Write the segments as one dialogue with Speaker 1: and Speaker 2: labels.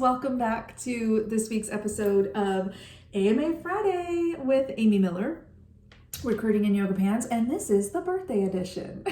Speaker 1: Welcome back to this week's episode of AMA Friday with Amy Miller, Recruiting in Yoga Pants, and this is the birthday edition.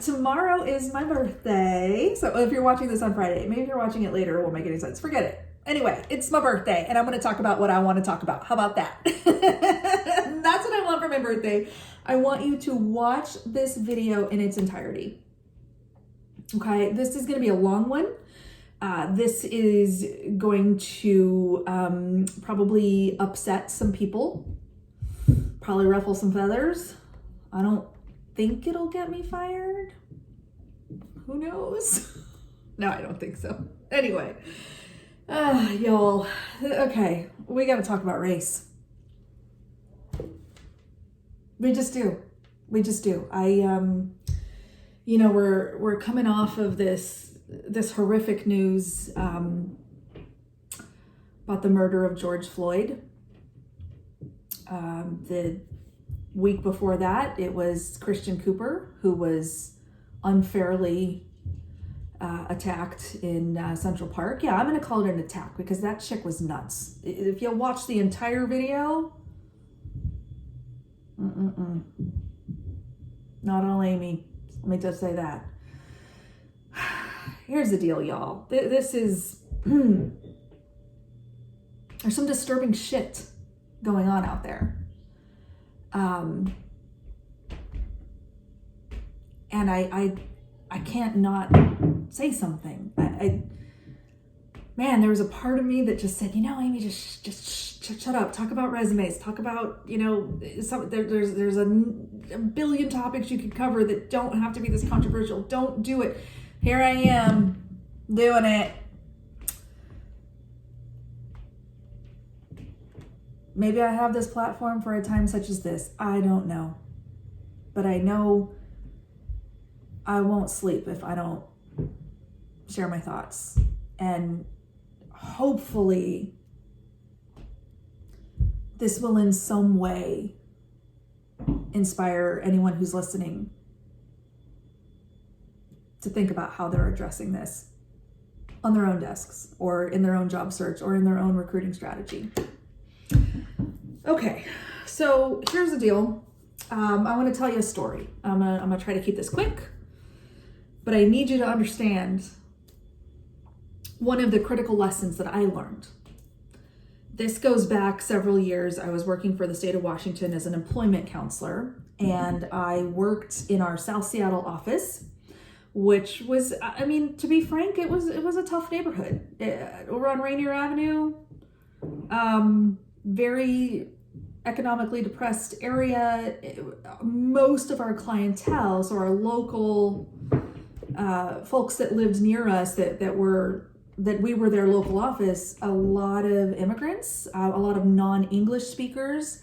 Speaker 1: Tomorrow is my birthday, so if you're watching this on Friday, maybe if you're watching it later, it won't make any sense. Forget it. Anyway, it's my birthday, and I'm going to talk about what I want to talk about. How about that? That's what I want for my birthday. I want you to watch this video in its entirety. Okay, this is going to be a long one. This is going to probably upset some people, probably ruffle some feathers. I don't think it'll get me fired. Who knows? No, I don't think so. Anyway, y'all, okay, we got to talk about race. We just do. We're coming off of this horrific news about the murder of George Floyd. The week before that, it was Christian Cooper, who was unfairly attacked in Central Park. Yeah, I'm going to call it an attack because that chick was nuts. If you'll watch the entire video, not all Amy. Let me just say that. Here's the deal, y'all. This is, there's some disturbing shit going on out there. And I can't not say something. Man, there was a part of me that just said, Amy, just shut up. Talk about resumes. Talk about, there's a billion topics you could cover that don't have to be this controversial. Don't do it. Here I am doing it. Maybe I have this platform for a time such as this. I don't know. But I know I won't sleep if I don't share my thoughts. And hopefully this will in some way inspire anyone who's listening to think about how they're addressing this on their own desks or in their own job search or in their own recruiting strategy. Okay, so here's the deal. I want to tell you a story. I'm gonna try to keep this quick, but I need you to understand one of the critical lessons that I learned. This goes back several years. I was working for the state of Washington as an employment counselor, and I worked in our South Seattle office, which was, to be frank, it was a tough neighborhood. Over on Rainier Avenue, very economically depressed area. Most of our clientele, so our local folks that lived near us that we were their local office, a lot of immigrants, a lot of non-English speakers,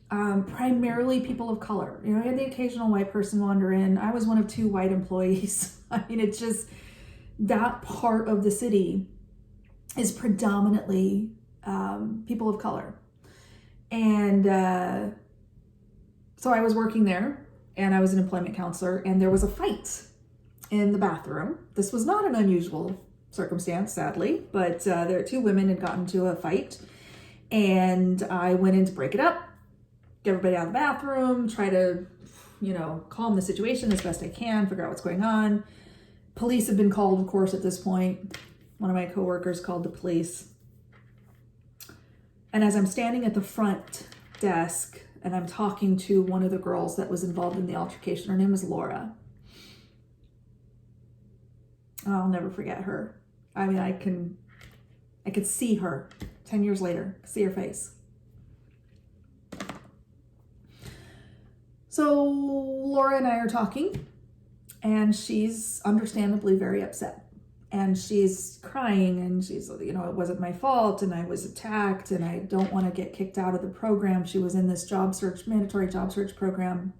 Speaker 1: primarily people of color. I had the occasional white person wander in. I was one of 2 white employees. It's just that part of the city is predominantly people of color. And so I was working there and I was an employment counselor, and there was a fight in the bathroom. This was not an unusual circumstance, sadly, but there 2 women had gotten into a fight, and I went in to break it up, get everybody out of the bathroom, try to, calm the situation as best I can, figure out what's going on. Police have been called, of course, at this point. One of my coworkers called the police. And as I'm standing at the front desk and I'm talking to one of the girls that was involved in the altercation, her name is Laura. I'll never forget her. I could see her 10 years later, see her face. So Laura and I are talking, and she's understandably very upset. And she's crying, and she's, it wasn't my fault, and I was attacked, and I don't want to get kicked out of the program. She was in this mandatory job search program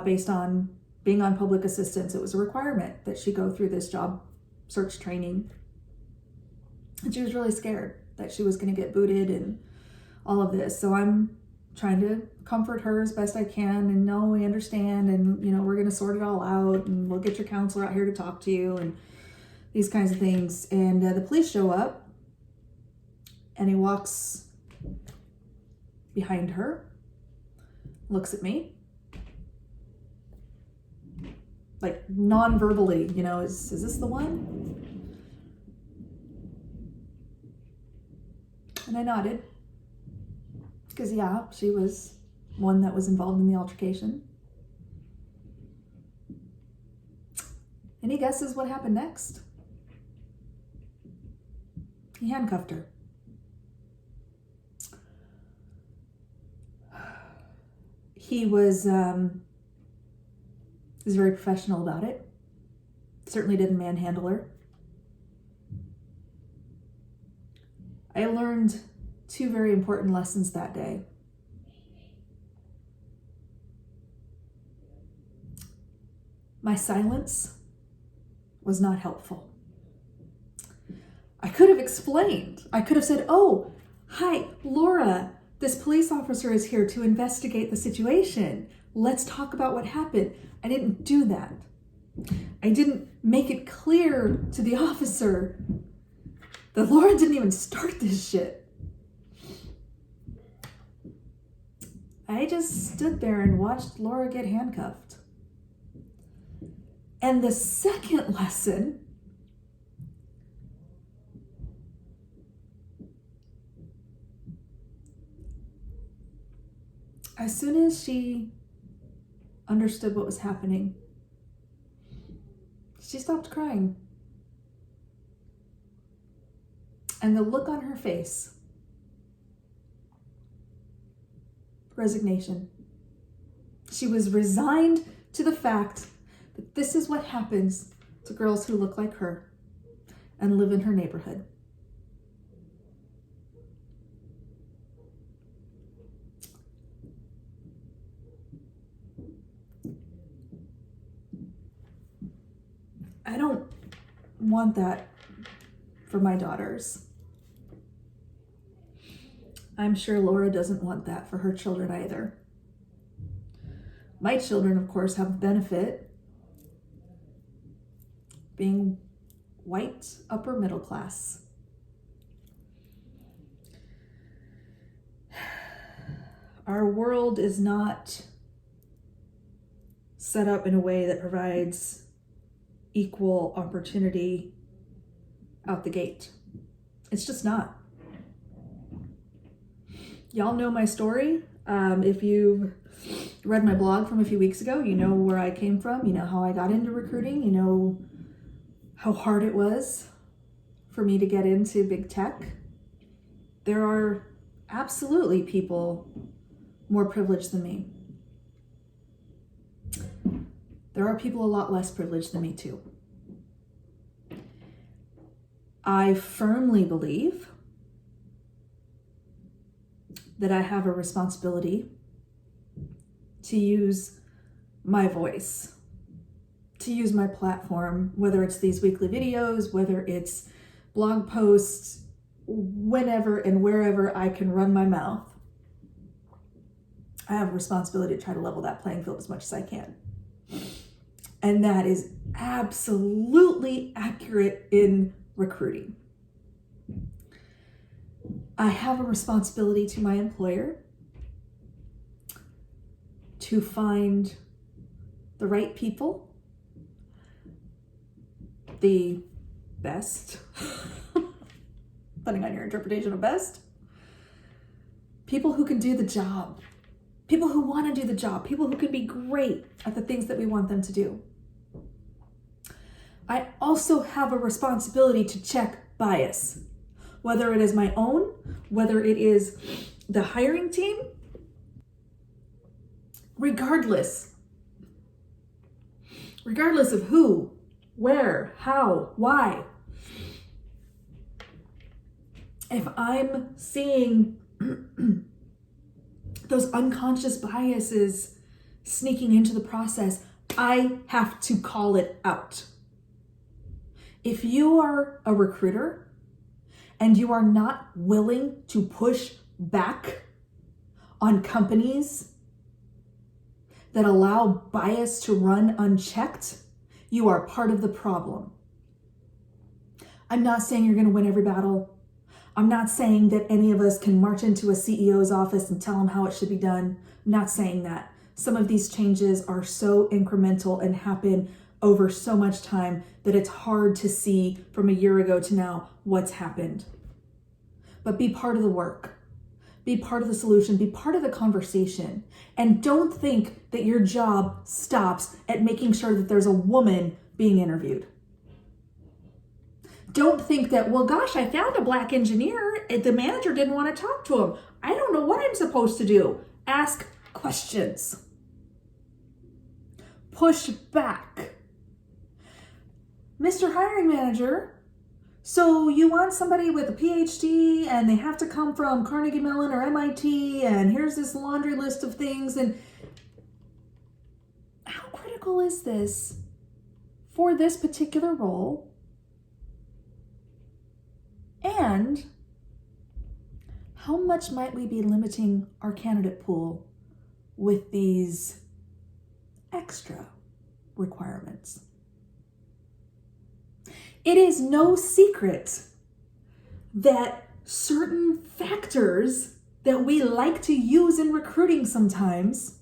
Speaker 1: based on being on public assistance. It was a requirement that she go through this job search training. And she was really scared that she was going to get booted and all of this. So I'm trying to comfort her as best I can, and no, we understand, and we're going to sort it all out, and we'll get your counselor out here to talk to you, and these kinds of things. And the police show up, and he walks behind her, looks at me, like non-verbally, you know, is this the one? And I nodded, because yeah, she was one that was involved in the altercation. Any guesses what happened next? He handcuffed her. He was very professional about it. Certainly didn't manhandle her. I learned 2 very important lessons that day. My silence was not helpful. I could have explained. I could have said, "Oh, hi, Laura, this police officer is here to investigate the situation. Let's talk about what happened." I didn't do that. I didn't make it clear to the officer that Laura didn't even start this shit. I just stood there and watched Laura get handcuffed. And the second lesson as soon as she understood what was happening, she stopped crying. And the look on her face, resignation. She was resigned to the fact that this is what happens to girls who look like her and live in her neighborhood. I don't want that for my daughters. I'm sure Laura doesn't want that for her children either. My children, of course, have the benefit being white, upper middle class. Our world is not set up in a way that provides equal opportunity out the gate. It's just not. Y'all know my story. If you read my blog from a few weeks ago, you know where I came from, you know how I got into recruiting, you know how hard it was for me to get into big tech. There are absolutely people more privileged than me. There are people a lot less privileged than me too. I firmly believe that I have a responsibility to use my voice, to use my platform, whether it's these weekly videos, whether it's blog posts, whenever and wherever I can run my mouth. I have a responsibility to try to level that playing field as much as I can. And that is absolutely accurate in recruiting. I have a responsibility to my employer to find the right people, the best, depending on your interpretation of best, people who can do the job, people who want to do the job, people who can be great at the things that we want them to do. I also have a responsibility to check bias, whether it is my own, whether it is the hiring team, regardless of who, where, how, why. If I'm seeing those unconscious biases sneaking into the process, I have to call it out. If you are a recruiter and you are not willing to push back on companies that allow bias to run unchecked, you are part of the problem. I'm not saying you're going to win every battle. I'm not saying that any of us can march into a CEO's office and tell him how it should be done. I'm not saying that. Some of these changes are so incremental and happen over so much time that it's hard to see from a year ago to now what's happened. But be part of the work. Be part of the solution. Be part of the conversation. And don't think that your job stops at making sure that there's a woman being interviewed. Don't think that, well, gosh, I found a black engineer. The manager didn't want to talk to him. I don't know what I'm supposed to do. Ask questions. Push back. Mr. Hiring Manager, so you want somebody with a PhD and they have to come from Carnegie Mellon or MIT, and here's this laundry list of things. And how critical is this for this particular role? And how much might we be limiting our candidate pool with these extra requirements? It is no secret that certain factors that we like to use in recruiting sometimes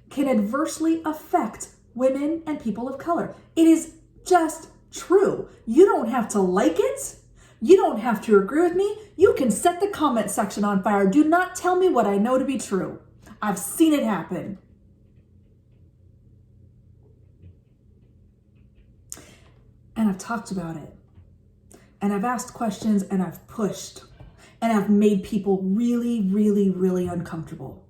Speaker 1: can adversely affect women and people of color. It is just true. You don't have to like it. You don't have to agree with me. You can set the comment section on fire. Do not tell me what I know to be true. I've seen it happen. And I've talked about it. And I've asked questions and I've pushed. And I've made people really, really, really uncomfortable.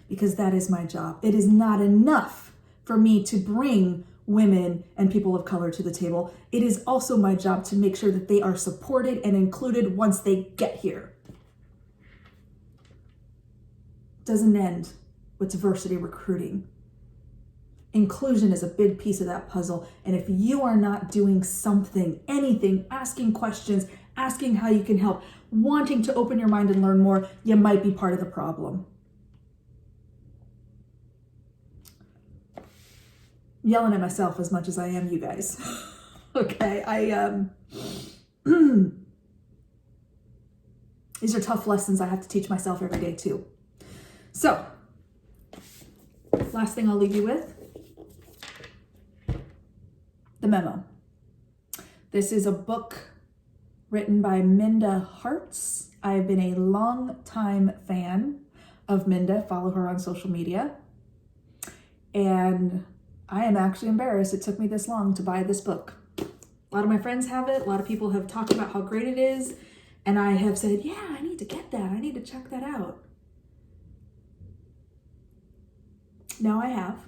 Speaker 1: Because that is my job. It is not enough for me to bring women and people of color to the table. It is also my job to make sure that they are supported and included once they get here. Doesn't end with diversity recruiting. Inclusion is a big piece of that puzzle. And if you are not doing something, anything, asking questions, asking how you can help, wanting to open your mind and learn more, you might be part of the problem. Yelling at myself as much as I am you guys. Okay, these are tough lessons I have to teach myself every day too. So, last thing I'll leave you with, The Memo. This is a book written by Minda Harts. I've been a long time fan of Minda, follow her on social media. And I am actually embarrassed it took me this long to buy this book. A lot of my friends have it. A lot of people have talked about how great it is. And I have said, yeah, I need to get that. I need to check that out. Now I have.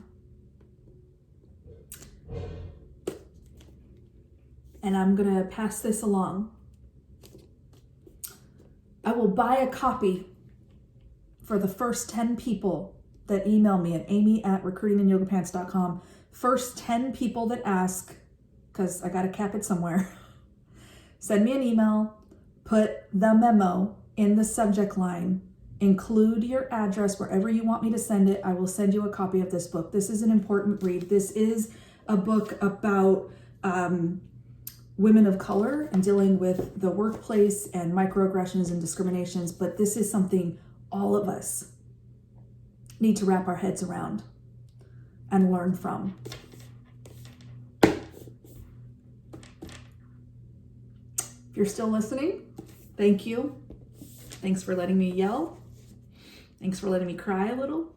Speaker 1: And I'm going to pass this along. I will buy a copy for the first 10 people that email me at amy@recruitinganyogapants.com. First 10 people that ask, because I got to cap it somewhere, send me an email, put The Memo in the subject line, include your address wherever you want me to send it. I will send you a copy of this book. This is an important read. This is a book about women of color and dealing with the workplace and microaggressions and discriminations, but this is something all of us need to wrap our heads around and learn from. If you're still listening, thank you. Thanks for letting me yell. Thanks for letting me cry a little.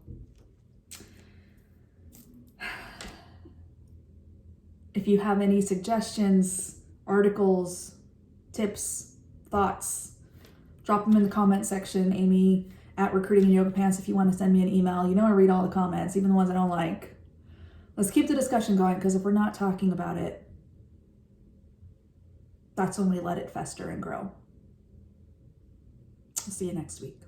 Speaker 1: If you have any suggestions, articles, tips, thoughts, drop them in the comment section. amy@recruitinganyogapants if you want to send me an email. You know I read all the comments, even the ones I don't like. Let's keep the discussion going, because if we're not talking about it, that's when we let it fester and grow. I'll see you next week.